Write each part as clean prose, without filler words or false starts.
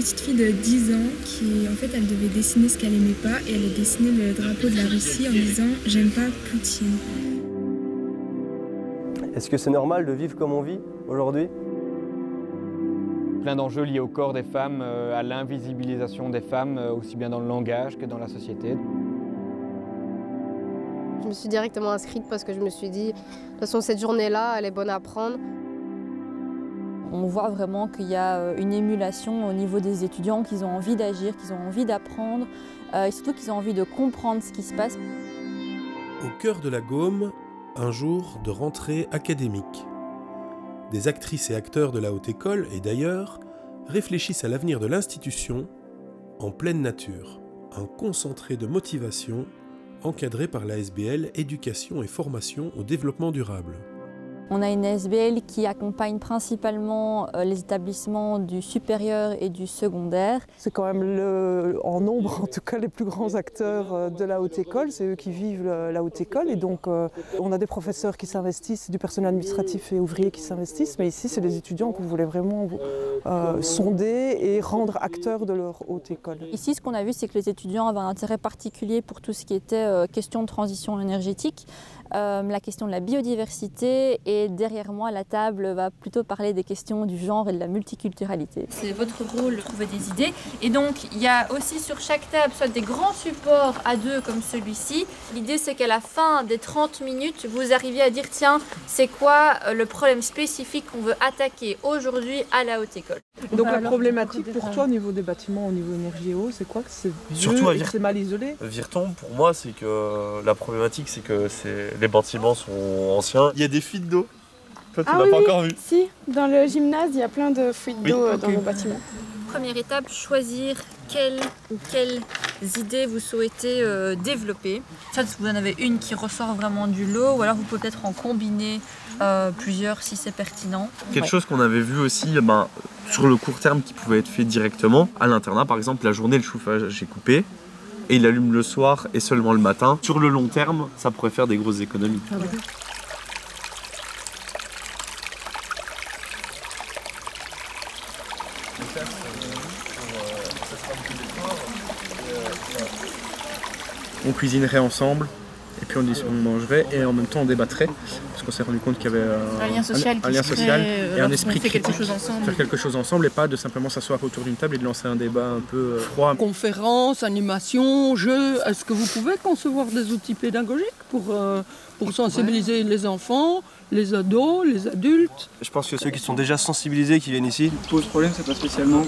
petite fille de 10 ans qui, en fait, elle devait dessiner ce qu'elle aimait pas et elle a dessiné le drapeau de la Russie en disant « J'aime pas Poutine ». Est-ce que c'est normal de vivre comme on vit aujourd'hui? Plein d'enjeux liés au corps des femmes, à l'invisibilisation des femmes, aussi bien dans le langage que dans la société. Je me suis directement inscrite parce que je me suis dit, de toute façon cette journée-là, elle est bonne à prendre. On voit vraiment qu'il y a une émulation au niveau des étudiants, qu'ils ont envie d'agir, qu'ils ont envie d'apprendre, et surtout qu'ils ont envie de comprendre ce qui se passe. Au cœur de la Gaume, un jour de rentrée académique. Des actrices et acteurs de la Haute École et d'ailleurs réfléchissent à l'avenir de l'institution en pleine nature. Un concentré de motivation encadré par la SBL Éducation et Formation au développement durable. On a une SBL qui accompagne principalement les établissements du supérieur et du secondaire. C'est quand même en nombre, en tout cas, les plus grands acteurs de la Haute École. C'est eux qui vivent la Haute École. Et donc, on a des professeurs qui s'investissent, du personnel administratif et ouvrier qui s'investissent. Mais ici, c'est les étudiants qu'on voulait vraiment sonder et rendre acteurs de leur Haute École. Ici, ce qu'on a vu, c'est que les étudiants avaient un intérêt particulier pour tout ce qui était question de transition énergétique, la question de la biodiversité, et derrière moi, la table va plutôt parler des questions du genre et de la multiculturalité. C'est votre rôle de trouver des idées. Et donc, il y a aussi sur chaque table soit des grands supports à deux comme celui-ci. L'idée, c'est qu'à la fin des 30 minutes, vous arriviez à dire, tiens, c'est quoi le problème spécifique qu'on veut attaquer aujourd'hui à la Haute École. Donc la problématique pour toi au niveau des bâtiments, au niveau énergie et eau, c'est quoi? Que c'est vieux et que c'est mal isolé? Virton, pour moi, c'est que la problématique, c'est que les bâtiments sont anciens. Il y a des fuites d'eau. Toi, tu l'as pas encore vu? Si, dans le gymnase, il y a plein de fuites d'eau dans nos bâtiments. Première étape, choisir quelles idées vous souhaitez développer. Ça, vous en avez une qui ressort vraiment du lot, ou alors vous pouvez peut-être en combiner plusieurs si c'est pertinent. Quelque chose qu'on avait vu aussi sur le court terme qui pouvait être fait directement. À l'internat, par exemple, la journée, le chauffage est coupé et il allume le soir et seulement le matin. Sur le long terme, ça pourrait faire des grosses économies. On cuisinerait ensemble et puis on mangerait et en même temps on débattrait parce qu'on s'est rendu compte qu'il y avait un lien social et un esprit critique, faire quelque chose ensemble et pas de simplement s'asseoir autour d'une table et de lancer un débat un peu froid. Conférences, animations, jeux, est-ce que vous pouvez concevoir des outils pédagogiques pour sensibiliser les enfants, les ados, les adultes? Je pense que ceux qui sont déjà sensibilisés qui viennent ici. Ce qui pose problème, c'est pas spécialement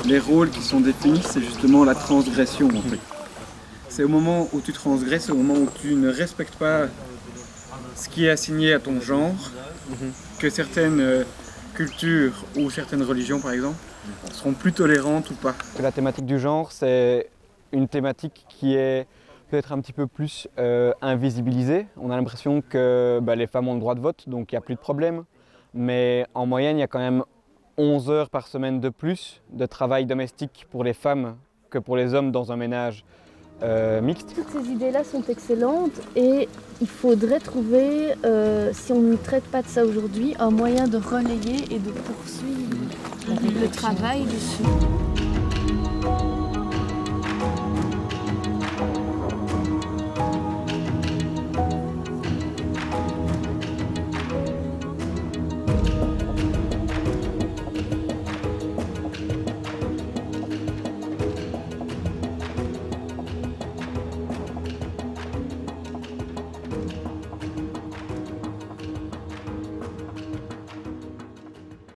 les rôles qui sont définis, c'est justement la transgression en fait. C'est au moment où tu transgresses, au moment où tu ne respectes pas ce qui est assigné à ton genre, que certaines cultures ou certaines religions, par exemple, seront plus tolérantes ou pas. La thématique du genre, c'est une thématique qui est peut-être un petit peu plus invisibilisée. On a l'impression que les femmes ont le droit de vote, donc il n'y a plus de problème. Mais en moyenne, il y a quand même 11 heures par semaine de plus de travail domestique pour les femmes que pour les hommes dans un ménage mixte. Toutes ces idées-là sont excellentes et il faudrait trouver, si on ne traite pas de ça aujourd'hui, un moyen de relayer et de poursuivre le travail dessus.